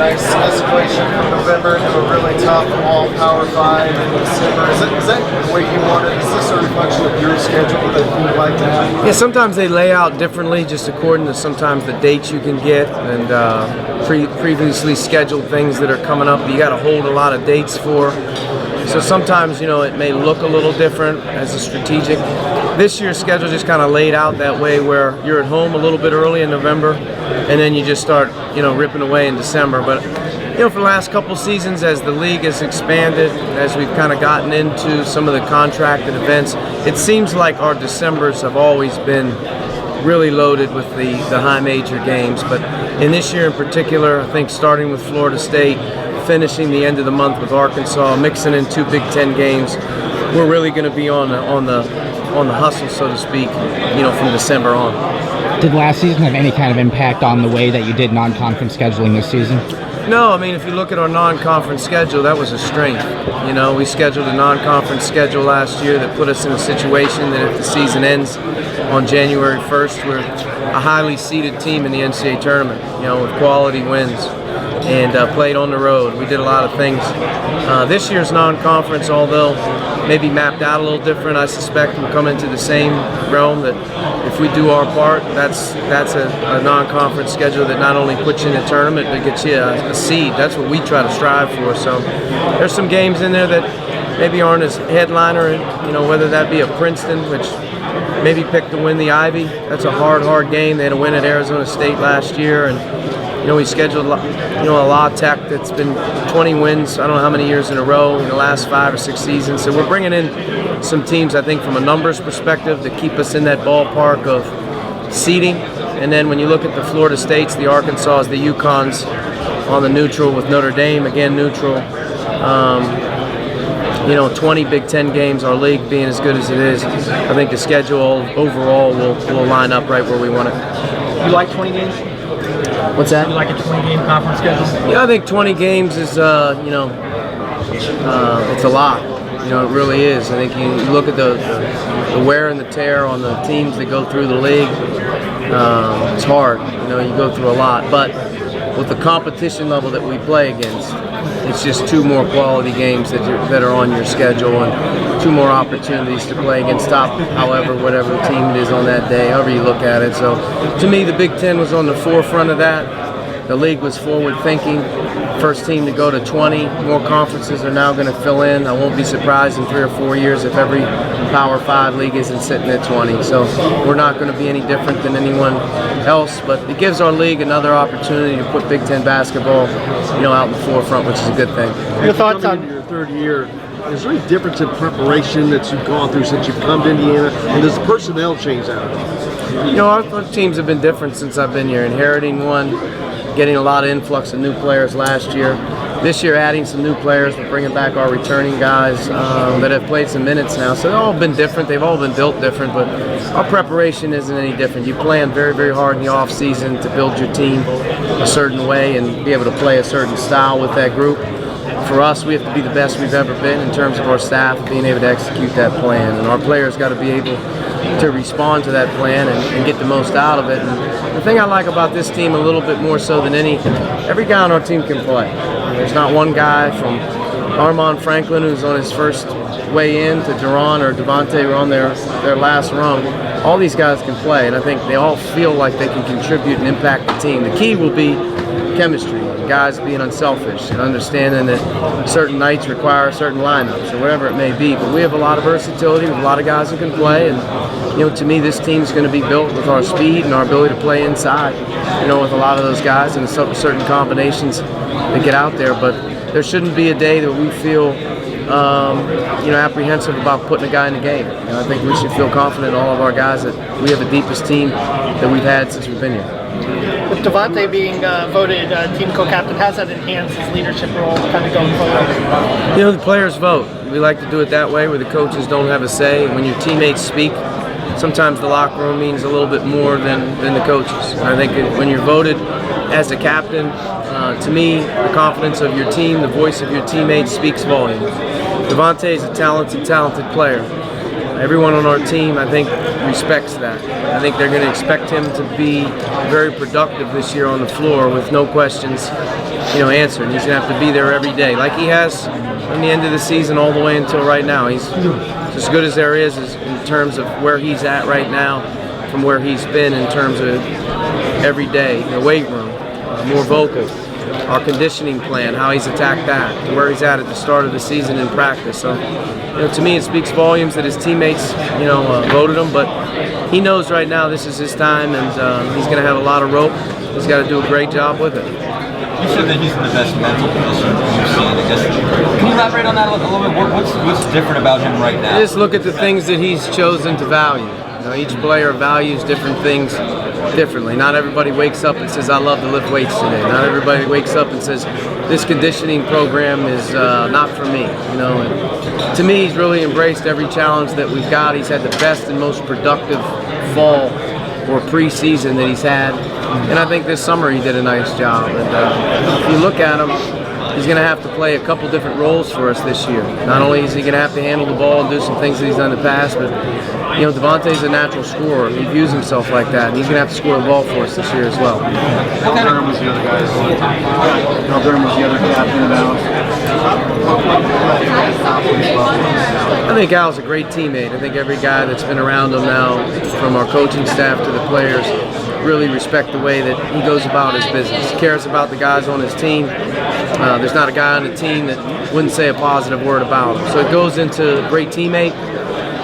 nice escalation from November to a really tough all-power 5 in December. Is that the way you want it? Is this a reflection of your schedule that you'd like to have? Yeah, sometimes they lay out differently just according to sometimes the dates you can get and previously scheduled things that are coming up. You got to hold a lot of dates for. So sometimes, it may look a little different as a strategic. This year's schedule just kind of laid out that way where you're at home a little bit early in November and then you just start, ripping away in December. But, for the last couple seasons as the league has expanded, as we've kind of gotten into some of the contracted events, it seems like our Decembers have always been really loaded with the high major games. But in this year in particular, I think starting with Florida State, finishing the end of the month with Arkansas, mixing in 2 Big Ten games, we're really going to be on the hustle, so to speak, from December on. Did last season have any kind of impact on the way that you did non-conference scheduling this season? No, if you look at our non-conference schedule, that was a strength. We scheduled a non-conference schedule last year that put us in a situation that if the season ends on January 1st, we're a highly seeded team in the NCAA tournament, with quality wins. And played on the road. We did a lot of things. This year's non-conference, although maybe mapped out a little different, I suspect will come into the same realm that if we do our part, that's a non-conference schedule that not only puts you in the tournament, but gets you a seed. That's what we try to strive for. So there's some games in there that maybe aren't as headliner, whether that be a Princeton, which maybe picked to win the Ivy. That's a hard game. They had a win at Arizona State last year, and we scheduled, a La Tech that's been 20 wins, I don't know how many years in a row in the last 5 or 6 seasons. So we're bringing in some teams, I think, from a numbers perspective to keep us in that ballpark of seeding. And then when you look at the Florida States, the Arkansas, the UConns on the neutral with Notre Dame, again neutral. 20 Big Ten games, our league being as good as it is, I think the schedule overall will line up right where we want it. You like 20 games? What's that? You like a 20-game conference schedule? Yeah, I think 20 games is, it's a lot. It really is. I think you look at the wear and the tear on the teams that go through the league. It's hard. You go through a lot. But with the competition level that we play against, it's just 2 more quality games that are on your schedule and 2 more opportunities to play against whatever team it is on that day, however you look at it. So to me, the Big Ten was on the forefront of that. The league was forward thinking. First team to go to 20. More conferences are now going to fill in. I won't be surprised in 3 or 4 years if every Power 5 league isn't sitting at 20. So we're not going to be any different than anyone else, but it gives our league another opportunity to put Big Ten basketball, out in the forefront, which is a good thing. Your thoughts on your 3rd year? Is there any difference in preparation that you've gone through since you've come to Indiana, and does the personnel change out? Our teams have been different since I've been here. Inheriting one, getting a lot of influx of new players last year. This year, adding some new players, we're bringing back our returning guys that have played some minutes now. So they've all been different. They've all been built different, but our preparation isn't any different. You plan very, very hard in the off season to build your team a certain way and be able to play a certain style with that group. For us, we have to be the best we've ever been in terms of our staff being able to execute that plan, and our players got to be able to respond to that plan and get the most out of it. And the thing I like about this team a little bit more so than every guy on our team can play. There's not one guy from Armand Franklin, who's on his first way in, to Jerome or Devante, who are on their last rung. All these guys can play, and I think they all feel like they can contribute and impact the team. The key will be chemistry, guys being unselfish and understanding that certain nights require certain lineups or whatever it may be. But we have a lot of versatility with a lot of guys who can play, and to me, this team's going to be built with our speed and our ability to play inside, with a lot of those guys and certain combinations that get out there. But there shouldn't be a day that we feel apprehensive about putting a guy in the game. And I think we should feel confident in all of our guys that we have the deepest team that we've had since we've been here. With Devante being voted team co-captain, how's that enhanced his leadership role kind of going forward? The players vote. We like to do it that way where the coaches don't have a say. When your teammates speak, sometimes the locker room means a little bit more than the coaches. And I think when you're voted as a captain, to me, the confidence of your team, the voice of your teammates speaks volumes. Devante is a talented player. Everyone on our team, I think, respects that. I think they're going to expect him to be very productive this year on the floor with no questions, answered. He's going to have to be there every day, like he has from the end of the season all the way until right now. He's as good as there is in terms of where he's at right now from where he's been in terms of every day, the weight room, more vocal, our conditioning plan, how he's attacked that, where he's at the start of the season in practice. So, to me, it speaks volumes that his teammates, voted him, but he knows right now this is his time, and he's going to have a lot of rope. He's got to do a great job with it. You said that he's in the best mental position you've seen. I guess. Can you elaborate on that a little bit? What's different about him right now? Just look at the things that he's chosen to value. Each player values different things differently. Not everybody wakes up and says, I love to lift weights today. Not everybody wakes up and says, this conditioning program is not for me. And to me, he's really embraced every challenge that we've got. He's had the best and most productive fall or preseason that he's had. And I think this summer he did a nice job. And if you look at him, he's going to have to play a couple different roles for us this year. Not only is he going to have to handle the ball and do some things that he's done in the past, but Devante's a natural scorer. He views himself like that, and he's going to have to score the ball for us this year as well. How Durham was the other guy? How Durham was the other captain now? I think Al's a great teammate. I think every guy that's been around him now, from our coaching staff to the players, really respect the way that he goes about his business. He cares about the guys on his team. There's not a guy on the team that wouldn't say a positive word about him. So it goes into a great teammate.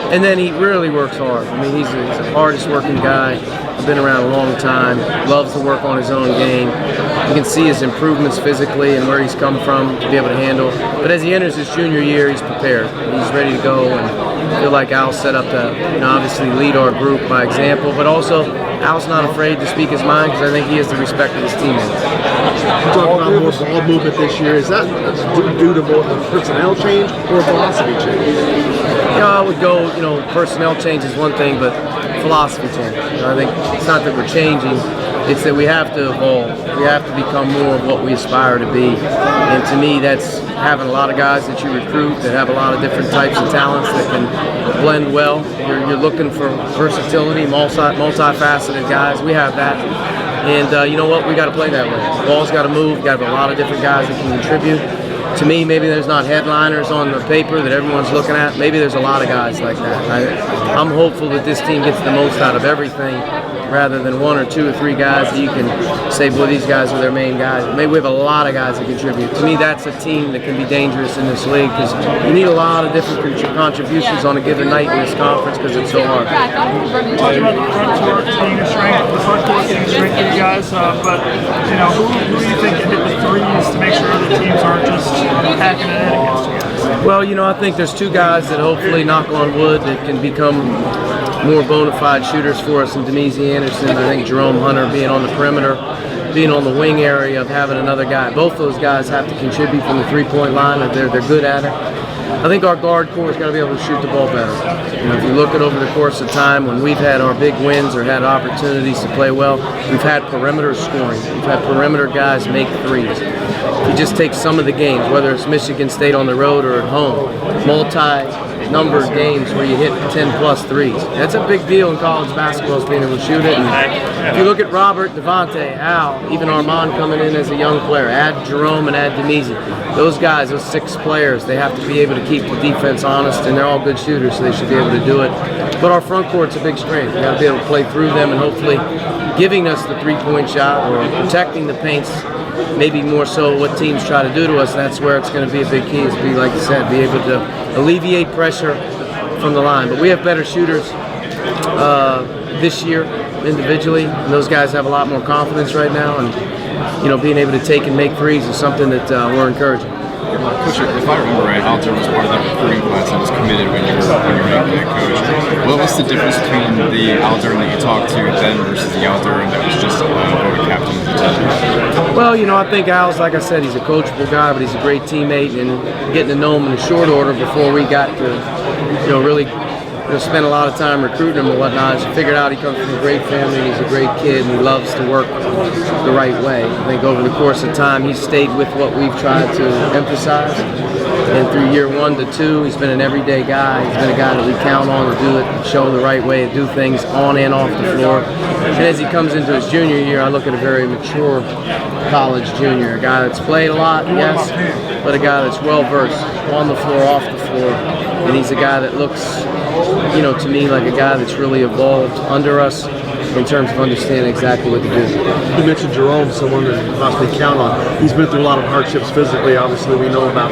And then he really works hard. I mean, he's the hardest working guy. Been around a long time, loves to work on his own game. You can see his improvements physically and where he's come from to be able to handle. But as he enters his junior year, he's prepared. He's ready to go, and I feel like Al's set up to obviously lead our group by example, but also Al's not afraid to speak his mind because I think he has the respect of his teammates. You talk about more ball movement this year. Is that due to more personnel change or velocity change? I would go, personnel change is one thing, but philosophy change. I think it's not that we're changing, it's that we have to evolve. We have to become more of what we aspire to be. And to me, that's having a lot of guys that you recruit that have a lot of different types of talents that can blend well. You're looking for versatility, multifaceted guys. We have that. And you know what? We got to play that way. The ball's got to move. Got to have a lot of different guys that can contribute. To me, maybe there's not headliners on the paper that everyone's looking at. Maybe there's a lot of guys like that. I'm hopeful that this team gets the most out of everything rather than one or two or three guys that you can say, boy, these guys are their main guys. Maybe we have a lot of guys that contribute. To me, that's a team that can be dangerous in this league because you need a lot of different contributions on a given night in this conference because it's so hard. You talked about the front court being a strength, the front court being a strength for you guys, but who do you think can hit the threes to make sure the teams aren't just packing it in against you guys? Well, I think there's two guys that hopefully, knock on wood, that can become more bona fide shooters for us in Devante Anderson. I think Jerome Hunter being on the perimeter, being on the wing area, of having another guy. Both those guys have to contribute from the three-point line. They're good at it. I think our guard core has got to be able to shoot the ball better. If you look at over the course of time when we've had our big wins or had opportunities to play well, we've had perimeter scoring. We've had perimeter guys make threes. If you just take some of the games, whether it's Michigan State on the road or at home, multi-numbered games where you hit 10-plus threes. That's a big deal in college basketball, is being able to shoot it. And if you look at Robert, Devante, Al, even Armand coming in as a young player, add Jerome and add Devante. Those guys, those six players, they have to be able to keep the defense honest, and they're all good shooters, so they should be able to do it. But our front court's a big strength. We've got to be able to play through them and hopefully giving us the three-point shot or protecting the paints, maybe more so what teams try to do to us. That's where it's going to be a big key, is be, like you said, be able to alleviate pressure from the line. But we have better shooters this year individually, and those guys have a lot more confidence right now, and being able to take and make threes is something that we're encouraging. Coach, if I remember right, Al Durham was part of that recruiting class that was committed when you were named head coach. What was the difference between the Al Durham that you talked to then versus the Al Durham that was just voted captain of the team? Well, I think Al's, like I said, he's a coachable guy, but he's a great teammate, and getting to know him in a short order before we got to, really spend a lot of time recruiting him and whatnot. I figured out he comes from a great family, and he's a great kid, and he loves to work the right way. I think over the course of time, he's stayed with what we've tried to emphasize. And through year 1 to 2, he's been an everyday guy. He's been a guy that we count on to do it, show the right way to do things on and off the floor. And as he comes into his junior year, I look at a very mature college junior, a guy that's played a lot, yes, but a guy that's well-versed on the floor, off the floor. And he's a guy that looks, to me like a guy that's really evolved under us in terms of understanding exactly what to do. You mentioned Jerome, someone that you possibly count on. He's been through a lot of hardships physically, obviously, we know about.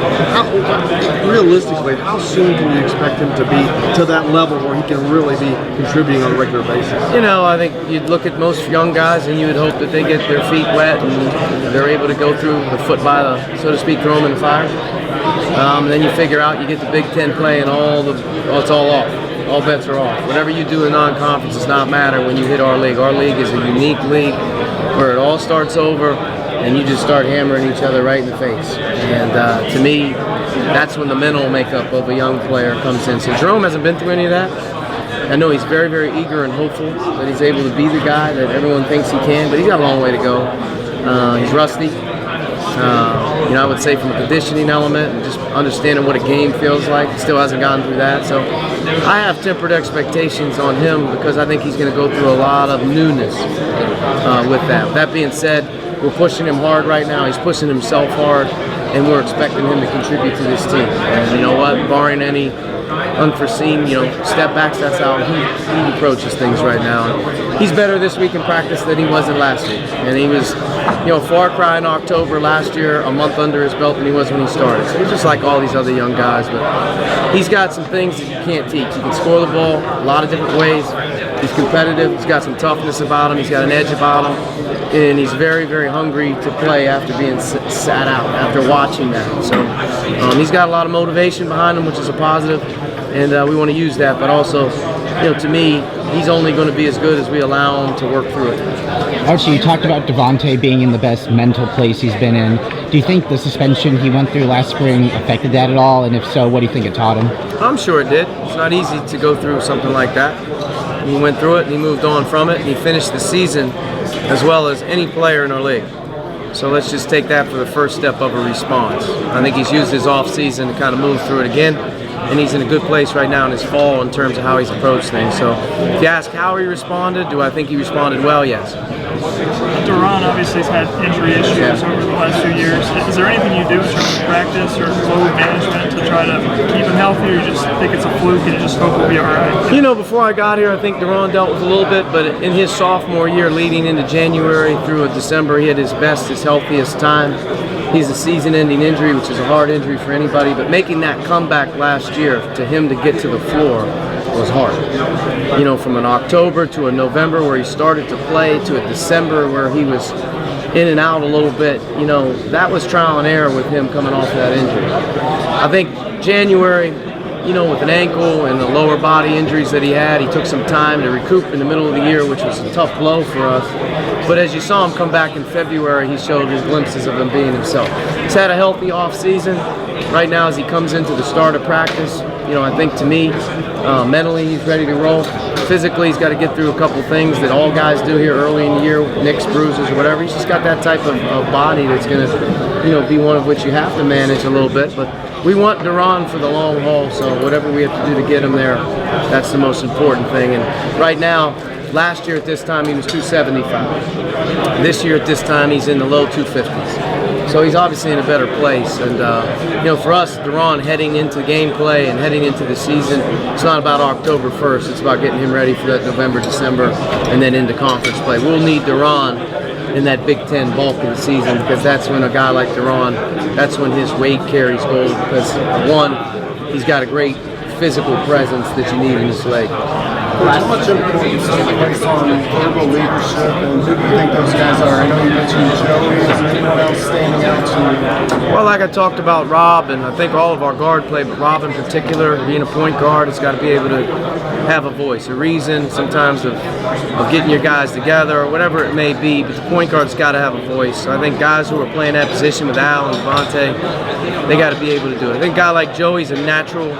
Realistically, how soon can you expect him to be to that level where he can really be contributing on a regular basis? I think you'd look at most young guys and you would hope that they get their feet wet and they're able to go through the foot by the, so to speak, throw them in the fire. And then you figure out you get the Big Ten play and it's all off. All bets are off. Whatever you do in non-conference does not matter when you hit our league. Our league is a unique league where it all starts over and you just start hammering each other right in the face. And to me, that's when the mental makeup of a young player comes in. So Jerome hasn't been through any of that. I know he's very, very eager and hopeful that he's able to be the guy that everyone thinks he can, but he's got a long way to go. He's rusty. I would say from a conditioning element and just understanding what a game feels like, he still hasn't gotten through that. So I have tempered expectations on him because I think he's going to go through a lot of newness with that. That being said, we're pushing him hard right now. He's pushing himself hard, and we're expecting him to contribute to this team. And you know what? Barring any unforeseen, step backs, that's how he approaches things right now. He's better this week in practice than he was in last week. And he was, far cry in October last year, a month under his belt than he was when he started. So he's just like all these other young guys, but he's got some things that you can't teach. He can score the ball a lot of different ways. He's competitive. He's got some toughness about him. He's got an edge about him. And he's very, very hungry to play after being sat out, after watching that. So he's got a lot of motivation behind him, which is a positive. And we want to use that, but also, to me, he's only going to be as good as we allow him to work through it. Archie, you talked about Devante being in the best mental place he's been in. Do you think the suspension he went through last spring affected that at all? And if so, what do you think it taught him? I'm sure it did. It's not easy to go through something like that. He went through it and he moved on from it and he finished the season as well as any player in our league. So let's just take that for the first step of a response. I think he's used his off season to kind of move through it again. And he's in a good place right now in his fall in terms of how he's approached things. So if you ask how he responded, do I think he responded well? Yes. Duran obviously has had injury issues over the last few years. Is there anything you do in terms of practice or load management to try to keep him healthy, or you just think it's a fluke and you just hope he'll be all right? Before I got here, I think Duran dealt with a little bit, but in his sophomore year leading into January through December, he had his best, his healthiest time. He's a season-ending injury, which is a hard injury for anybody, but making that comeback last year to him to get to the floor was hard. From an October to a November where he started to play to a December where he was in and out a little bit, that was trial and error with him coming off of that injury. I think January, with an ankle and the lower body injuries that he had, he took some time to recoup in the middle of the year, which was a tough blow for us. But as you saw him come back in February, he showed his glimpses of him being himself. He's had a healthy off season. Right now, as he comes into the start of practice, I think to me, mentally he's ready to roll. Physically, he's got to get through a couple things that all guys do here early in the year, nicks, bruises, or whatever. He's just got that type of body that's going to, be one of which you have to manage a little bit. But we want Duran for the long haul, so whatever we have to do to get him there, that's the most important thing. And right now, last year at this time, he was 275. This year at this time, he's in the low 250s. So he's obviously in a better place. And, for us, Duran heading into gameplay and heading into the season, it's not about October 1st. It's about getting him ready for that November, December, and then into conference play. We'll need Duran in that Big Ten bulk of the season because that's when a guy like Duran, that's when his weight carries gold because, one, he's got a great physical presence that you need in this leg. How much importance do you place on verbal leadership, and who do you think those guys are? I know you mentioned Joey. Is there anyone else standing out to you? Well, like I talked about Rob, and I think all of our guard play, but Rob in particular, being a point guard, has got to be able to have a voice, a reason, sometimes of getting your guys together or whatever it may be, but the point guard's got to have a voice. So I think guys who are playing that position with Al and Devante, they got to be able to do it. I think a guy like Joey's a natural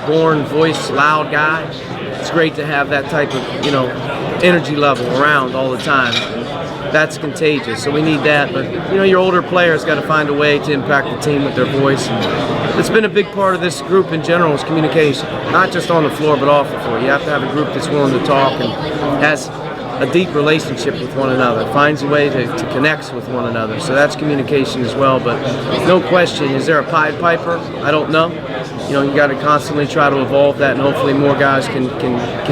born voice, loud guy. It's great to have that type of, energy level around all the time. that's contagious. So we need that. But your older players got to find a way to impact the team with their voice. It's been a big part of this group in general is communication, not just on the floor but off the floor. You have to have a group that's willing to talk and has a deep relationship with one another, finds a way to connect with one another. So that's communication as well. But no question, is there a Pied Piper? I don't know. You got to constantly try to evolve that, and hopefully more guys can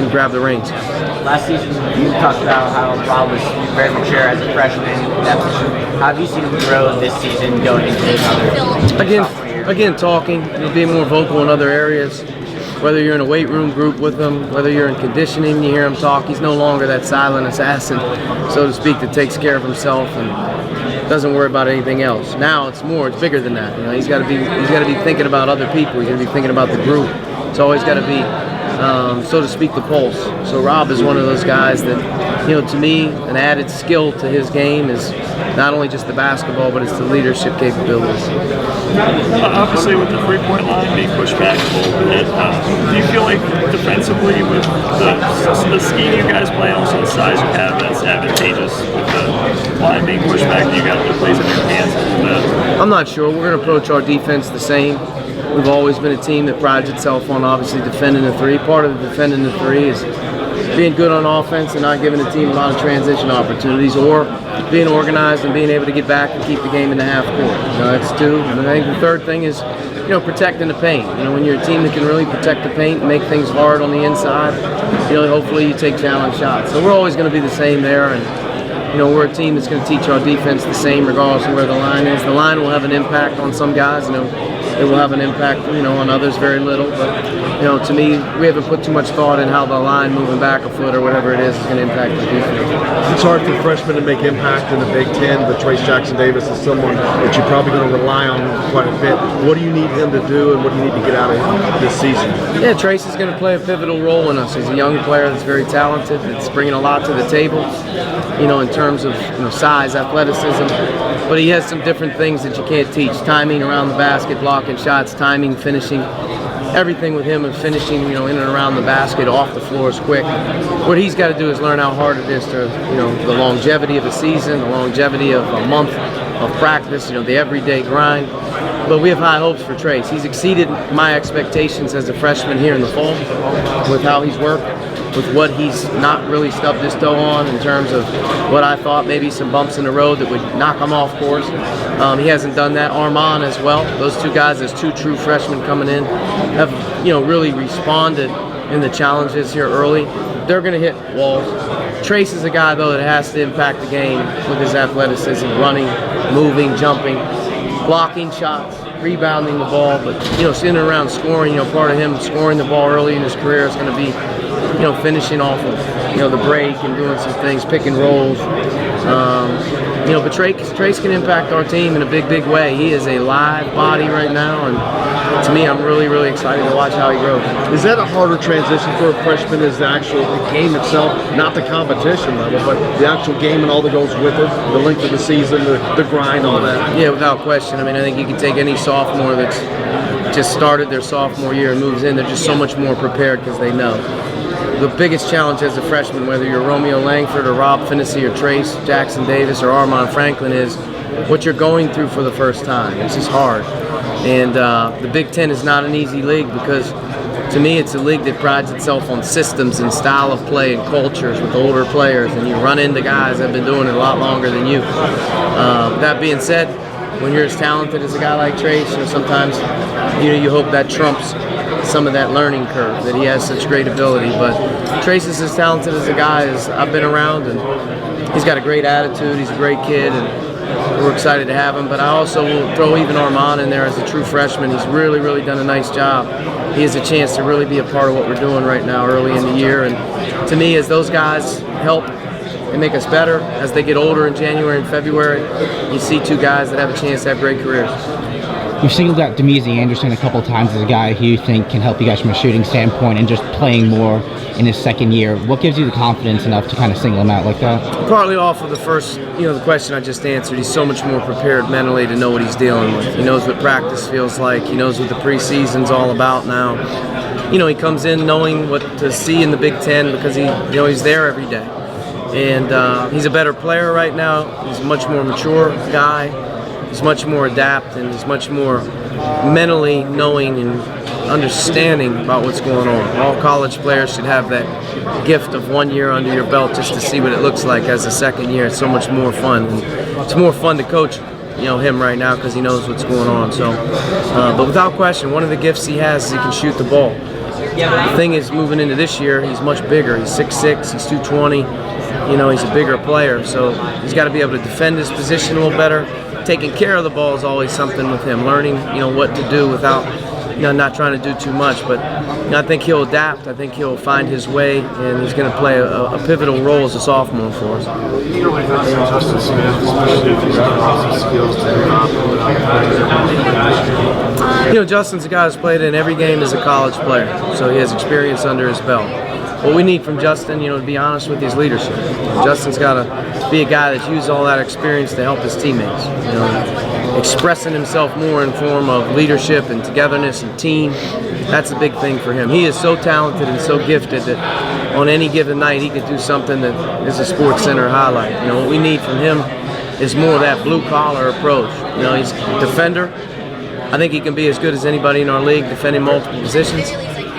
grab the reins. Last season, you talked about how Rob was very mature as a freshman. How have you seen him grow this season going into another sophomore year? Again, talking, being more vocal in other areas. Whether you're in a weight room group with him, whether you're in conditioning, you hear him talk. He's no longer that silent assassin, so to speak, that takes care of himself and doesn't worry about anything else. Now it's bigger than that. He's got to be thinking about other people. He's got to be thinking about the group. It's always got to be, so to speak, the pulse. So Rob is one of those guys that, to me, an added skill to his game is not only just the basketball, but it's the leadership capabilities. Obviously, with the three-point line being pushed back a little bit, do you feel like defensively with the scheme you guys play and also the size you have, that's advantageous with the line being pushed back? You got other plays in your hands a little bit? I'm not sure. We're going to approach our defense the same. We've always been a team that prides itself on obviously defending the three. Part of the defending the three is being good on offense and not giving the team a lot of transition opportunities, or being organized and being able to get back and keep the game in the half court. That's two. And I think the third thing is, protecting the paint. When you're a team that can really protect the paint and make things hard on the inside, hopefully you take challenge shots. So we're always going to be the same there, and we're a team that's going to teach our defense the same regardless of where the line is. The line will have an impact on some guys. It will have an impact, on others very little. But, to me, we haven't put too much thought in how the line moving back a foot or whatever it is going to impact the defense. It's hard for freshmen to make impact in the Big Ten, but Trace Jackson-Davis is someone that you're probably going to rely on quite a bit. What do you need him to do, and what do you need to get out of him this season? Yeah, Trace is going to play a pivotal role in us. He's a young player that's very talented, that's bringing a lot to the table, in terms of size, athleticism. But he has some different things that you can't teach. Timing around the basket, blocking shots, timing, finishing. Everything with him and finishing, in and around the basket, off the floor is quick. What he's got to do is learn how hard it is to, the longevity of a season, the longevity of a month of practice, the everyday grind. But we have high hopes for Trace. He's exceeded my expectations as a freshman here in the fall with how he's worked, with what he's not really stubbed his toe on in terms of what I thought maybe some bumps in the road that would knock him off course. He hasn't done that. Armand as well. Those two guys, as two true freshmen coming in, have really responded in the challenges here early. They're going to hit walls. Trace is a guy, though, that has to impact the game with his athleticism, running, moving, jumping, blocking shots, rebounding the ball, but sitting around scoring, part of him scoring the ball early in his career is going to be finishing off of the break and doing some things, pick and rolls. But Trace can impact our team in a big way. He is a live body right now, and to me, I'm really excited to watch how he grows. Is that a harder transition for a freshman? Is the game itself, not the competition level, but the actual game and all that goes with it, the length of the season, the grind, all that? Yeah, without question. I think you can take any sophomore that's just started their sophomore year and moves in. They're just so much more prepared because they know. The biggest challenge as a freshman, whether you're Romeo Langford or Rob Finney or Trace Jackson-Davis or Armand Franklin, is what you're going through for the first time. It's just hard. And the Big Ten is not an easy league because, to me, it's a league that prides itself on systems and style of play and cultures with older players, and you run into guys that have been doing it a lot longer than you. That being said, when you're as talented as a guy like Trace, sometimes you hope that trumps some of that learning curve, that he has such great ability. But Trace is as talented as a guy as I've been around, and he's got a great attitude. He's a great kid, and we're excited to have him. But I also will throw even Armand in there as a true freshman. He's really done a nice job. He has a chance to really be a part of what we're doing right now early in the year. And to me, as those guys help and make us better as they get older in January and February, you see two guys that have a chance to have great careers. You've singled out Demezy Anderson a couple times as a guy who you think can help you guys from a shooting standpoint and just playing more in his second year. What gives you the confidence enough to kind of single him out like that? Partly off of the first, the question I just answered. He's so much more prepared mentally to know what he's dealing with. He knows what practice feels like. He knows what the preseason's all about now. He comes in knowing what to see in the Big Ten because he's there every day. And he's a better player right now. He's a much more mature guy. He's much more adept, and he's much more mentally knowing and understanding about what's going on. All college players should have that gift of 1 year under your belt just to see what it looks like as a second year. It's so much more fun. And it's more fun to coach him right now because he knows what's going on. So, but without question, one of the gifts he has is he can shoot the ball. The thing is, moving into this year, he's much bigger. He's 6'6", he's 220. He's a bigger player, so he's got to be able to defend his position a little better. Taking care of the ball is always something with him. Learning, what to do without, not trying to do too much. But I think he'll adapt. I think he'll find his way, and he's going to play a pivotal role as a sophomore for us. Justin's a guy who's played in every game as a college player, so he has experience under his belt. What we need from Justin, to be honest with you, is leadership. Justin's got to be a guy that's used all that experience to help his teammates. Expressing himself more in form of leadership and togetherness and team. That's a big thing for him. He is so talented and so gifted that on any given night he could do something that is a Sports Center highlight. What we need from him is more of that blue-collar approach. He's a defender. I think he can be as good as anybody in our league, defending multiple positions.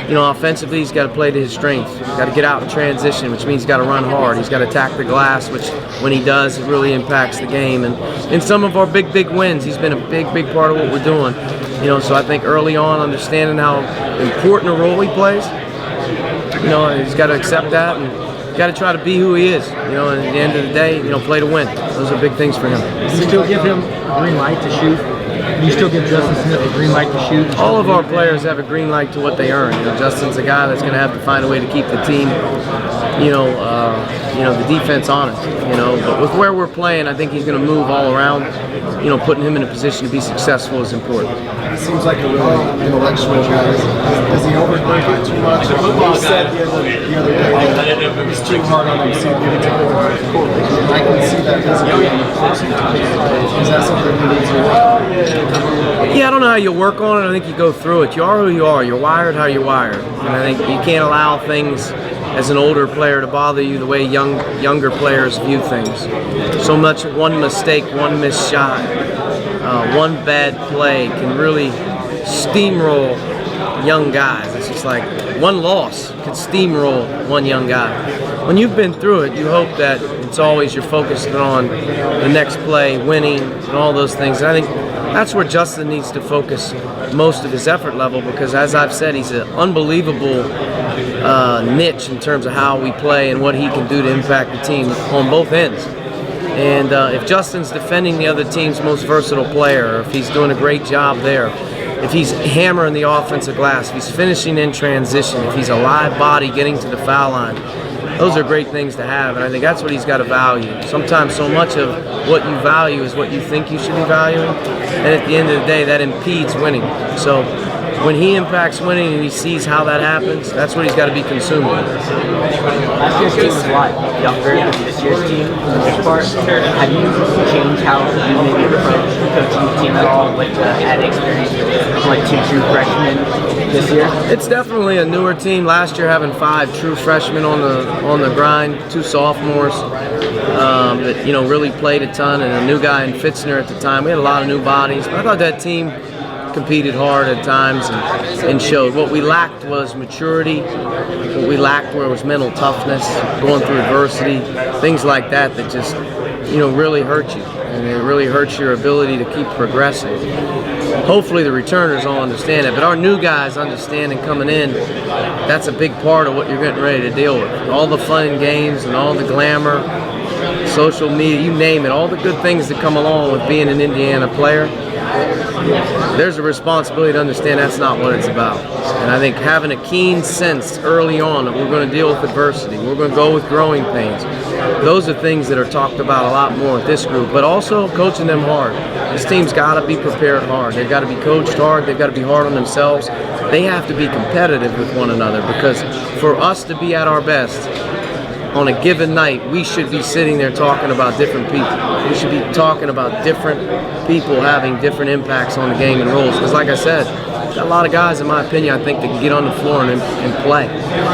Offensively, he's got to play to his strengths. He's got to get out in transition, which means he's got to run hard. He's got to attack the glass, which when he does, it really impacts the game. And in some of our big wins, he's been a big part of what we're doing. So I think early on, understanding how important a role he plays, he's got to accept that and got to try to be who he is. And at the end of the day, play to win. Those are big things for him. Do you still give him a green light to shoot? Do you still give Justin Smith a green light to shoot? All of our players have a green light to what they earn. Justin's a guy that's going to have to find a way to keep the team, the defense honest. But with where we're playing, I think he's going to move all around. Putting him in a position to be successful is important. He seems like a really intellectual guy. Does he overthink it too much? He said the other day that he's too hard on himself. I can see that physically in the person. Is that something he needs to work on? Yeah, I don't know how you work on it. I think you go through it. You are who you are. You're wired how you're wired. And I think you can't allow things as an older player to bother you the way younger players view things. So much one mistake, one missed shot, one bad play can really steamroll young guys. It's just like one loss can steamroll one young guy. When you've been through it, you hope that it's always you're focused on the next play, winning, and all those things. And I think that's where Justin needs to focus most of his effort level because, as I've said, he's an unbelievable niche in terms of how we play and what he can do to impact the team on both ends. And if Justin's defending the other team's most versatile player, or if he's doing a great job there, if he's hammering the offensive glass, if he's finishing in transition, if he's a live body getting to the foul line, those are great things to have, and I think that's what he's got to value. Sometimes so much of what you value is what you think you should be valuing, and at the end of the day, that impedes winning. So when he impacts winning and he sees how that happens, that's what he's got to be consumed with. Last year's team was a lot younger than this year's team for the most part. Have you changed how you maybe approach coaching the team at all with the added experience of like 2 true freshmen this year? It's definitely a newer team. Last year having 5 true freshmen on the grind, 2 sophomores that really played a ton, and a new guy in Fitzner at the time. We had a lot of new bodies, but I thought that team competed hard at times and showed. What we lacked was maturity. What we lacked was mental toughness, going through adversity, things like that just really hurt you, and it really hurts your ability to keep progressing. Hopefully the returners all understand it, but our new guys understanding coming in, that's a big part of what you're getting ready to deal with. All the fun and games and all the glamour, social media, you name it, all the good things that come along with being an Indiana player. There's a responsibility to understand that's not what it's about. And I think having a keen sense early on that we're going to deal with adversity, we're going to go with growing pains, those are things that are talked about a lot more with this group, but also coaching them hard. This team's got to be prepared hard. They've got to be coached hard. They've got to be hard on themselves. They have to be competitive with one another, because for us to be at our best on a given night, we should be sitting there talking about different people. We should be talking about different people having different impacts on the game and roles. Because like I said, got a lot of guys, in my opinion, I think that can get on the floor and play.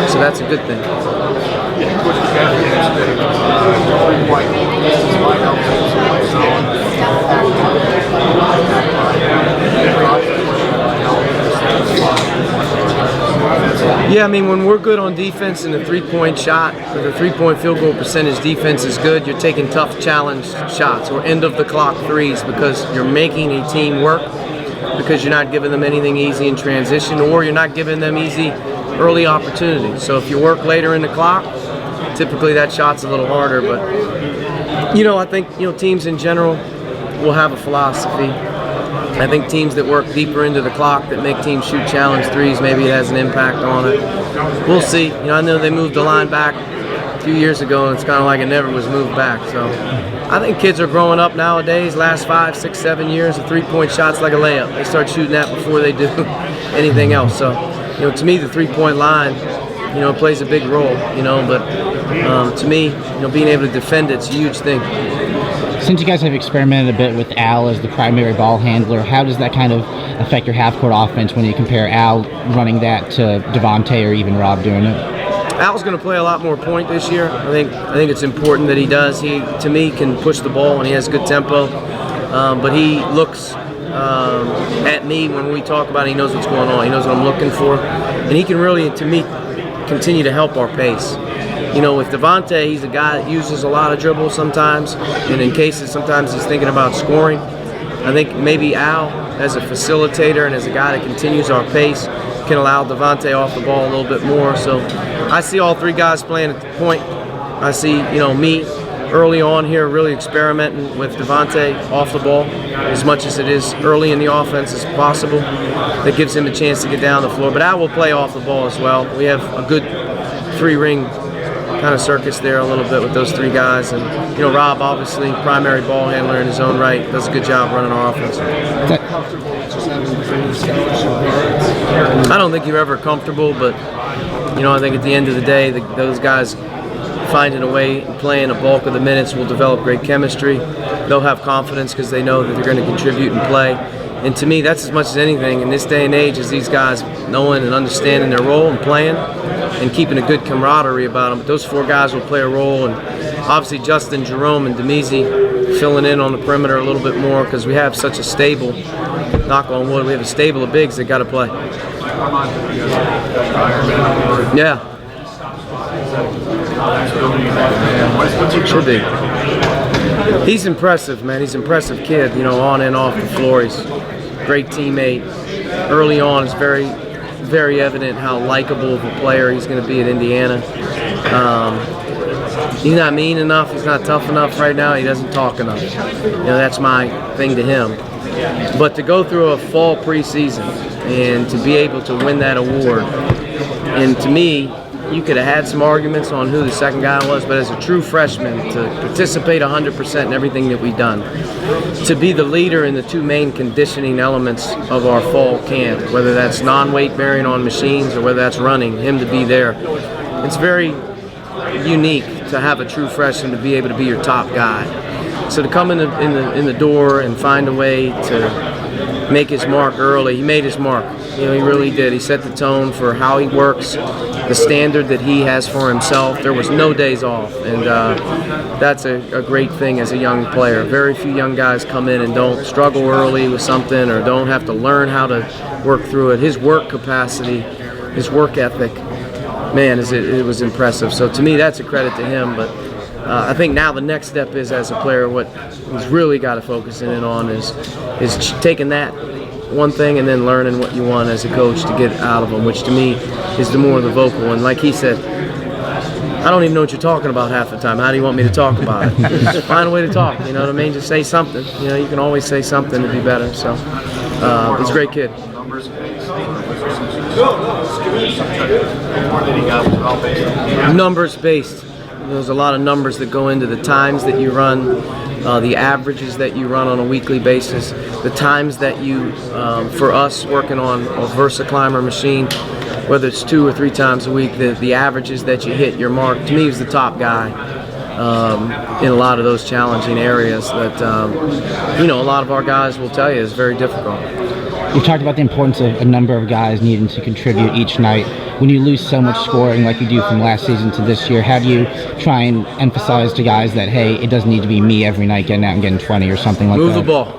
So that's a good thing. Yeah, I mean, when we're good on defense and the three-point shot or the three-point field goal percentage defense is good, you're taking tough challenge shots or end-of-the-clock threes because you're making a team work, because you're not giving them anything easy in transition, or you're not giving them easy early opportunities. So if you work later in the clock, typically that shot's a little harder. But, I think, teams in general will have a philosophy. I think teams that work deeper into the clock, that make teams shoot challenge threes, maybe it has an impact on it. We'll see. I know they moved the line back a few years ago, and it's kind of like it never was moved back. So I think kids are growing up nowadays. Last 5, 6, 7 years, a three-point shot's like a layup. They start shooting that before they do anything else. So, to me, the three-point line, plays a big role. But to me, being able to defend it's a huge thing. Since you guys have experimented a bit with Al as the primary ball handler, how does that kind of affect your half-court offense when you compare Al running that to Devante or even Rob doing it? Al's going to play a lot more point this year. I think it's important that he does. He, to me, can push the ball and he has good tempo. But he looks at me when we talk about it. He knows what's going on. He knows what I'm looking for. And he can really, to me, continue to help our pace. With Devante, he's a guy that uses a lot of dribbles sometimes, and in cases sometimes he's thinking about scoring. I think maybe Al, as a facilitator and as a guy that continues our pace, can allow Devante off the ball a little bit more. So I see all three guys playing at the point. I see, me early on here really experimenting with Devante off the ball as much as it is early in the offense as possible. That gives him a chance to get down the floor. But Al will play off the ball as well. We have a good three-ring kind of circus there a little bit with those three guys. And, Rob, obviously, primary ball handler in his own right, does a good job running our offense. I don't think you're ever comfortable, but, I think at the end of the day, those guys finding a way and playing a bulk of the minutes will develop great chemistry. They'll have confidence because they know that they're going to contribute and play. And to me, that's as much as anything in this day and age is these guys knowing and understanding their role and playing and keeping a good camaraderie about them. But those four guys will play a role, and obviously Justin, Jerome, and Devante filling in on the perimeter a little bit more because we have such a stable, knock on wood, we have a stable of bigs that got to play. Yeah. Should be. He's impressive, man. He's an impressive kid, on and off the floor. He's a great teammate. Early on, it's very, very evident how likable of a player he's going to be at Indiana. He's not mean enough. He's not tough enough right now. He doesn't talk enough. That's my thing to him. But to go through a fall preseason and to be able to win that award, and to me, you could have had some arguments on who the second guy was, but as a true freshman, to participate 100% in everything that we've done, to be the leader in the two main conditioning elements of our fall camp, whether that's non-weight bearing on machines or whether that's running, him to be there, it's very unique to have a true freshman to be able to be your top guy. So to come in the door and find a way to make his mark early, he made his mark. He really did. He set the tone for how he works, the standard that he has for himself. There was no days off, and that's a great thing as a young player. Very few young guys come in and don't struggle early with something or don't have to learn how to work through it. His work capacity, his work ethic, man, it was impressive. So to me, that's a credit to him. But I think now the next step is, as a player, what he's really got to focus in on is taking that one thing and then learning what you want as a coach to get out of them, which to me is the more the vocal. And like he said, I don't even know what you're talking about half the time. How do you want me to talk about it? Just find a way to talk, you know what I mean? Just say something. You can always say something to be better. So he's a great kid. Numbers based. There's a lot of numbers that go into the times that you run, the averages that you run on a weekly basis, the times that you, for us working on a VersaClimber machine, whether it's 2 or 3 times a week, the averages that you hit your mark. To me, he's the top guy in a lot of those challenging areas that, a lot of our guys will tell you is very difficult. You've talked about the importance of a number of guys needing to contribute each night. When you lose so much scoring like you do from last season to this year, how do you try and emphasize to guys that, hey, it doesn't need to be me every night getting out and getting 20 or something like Move that? the ball.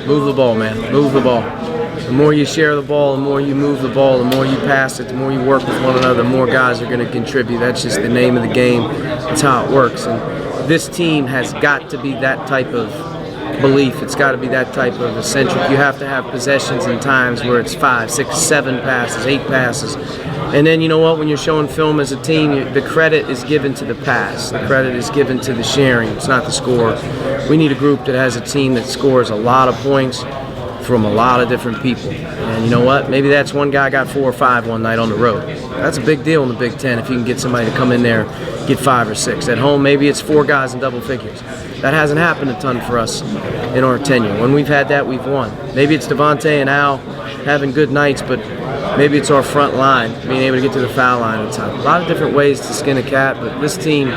Move the ball, man. Move the ball. The more you share the ball, the more you move the ball, the more you pass it, the more you work with one another, the more guys are going to contribute. That's just the name of the game. That's how it works. And this team has got to be that type of belief. It's got to be that type of eccentric. You have to have possessions and times where it's 5, 6, 7 passes, 8 passes. And then you know what? When you're showing film as a team, the credit is given to the pass. The credit is given to the sharing. It's not the score. We need a group that has a team that scores a lot of points from a lot of different people. And you know what? Maybe that's one guy got 4 or 5 one night on the road. That's a big deal in the Big Ten if you can get somebody to come in there, get 5 or 6. At home, maybe it's 4 guys in double figures. That hasn't happened a ton for us in our tenure. When we've had that, we've won. Maybe it's Devante and Al having good nights, but maybe it's our front line being able to get to the foul line at the time. A lot of different ways to skin a cat, but this team,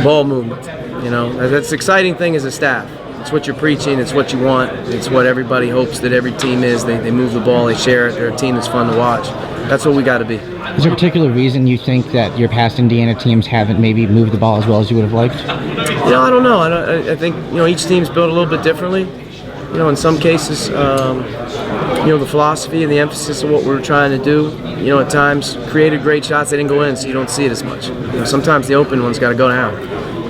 ball movement, you know, that's the exciting thing as a staff. It's what you're preaching, it's what you want, it's what everybody hopes that every team is. They move the ball, they share it, they're a team that's fun to watch. That's what we got to be. Is there a particular reason you think that your past Indiana teams haven't maybe moved the ball as well as you would have liked? You know, I don't know. I think, you know, each team's built a little bit differently. You know, in some cases, you know, the philosophy and the emphasis of what we were trying to do, you know, at times created great shots. They didn't go in, so you don't see it as much. You know, sometimes the open ones got to go down.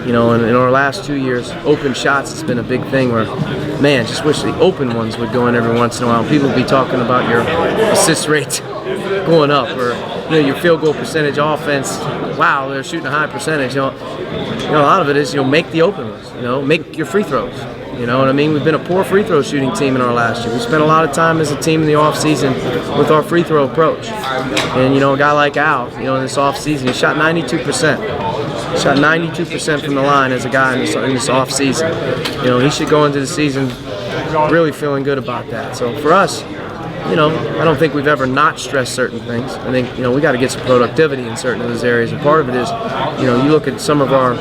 You know, and in our last 2 years, open shots has been a big thing where, man, just wish the open ones would go in every once in a while. People would be talking about your assist rates going up, or, you know, your field goal percentage offense. Wow, they're shooting a high percentage. You know, a lot of it is, you know, make the open ones. You know, make your free throws. You know what I mean? We've been a poor free throw shooting team in our last year. We spent a lot of time as a team in the off season with our free throw approach. And, you know, a guy like Al, you know, in this off season, he shot 92%. Shot 92% from the line as a guy in this off season. You know, he should go into the season really feeling good about that. So for us, you know, I don't think we've ever not stressed certain things. I think, you know, we got to get some productivity in certain of those areas. And part of it is, you know, you look at some of our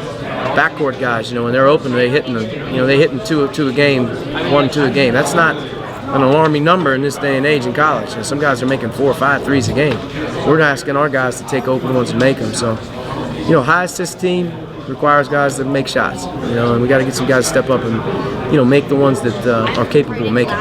backcourt guys, you know, when they're open, they hitting 2 a game, 1-2 a game. That's not an alarming number in this day and age in college. You know, some guys are making 4 or 5 threes a game. We're asking our guys to take open ones and make them. So, you know, high assist team requires guys that make shots, you know, and we got to get some guys to step up and, you know, make the ones that are capable of making.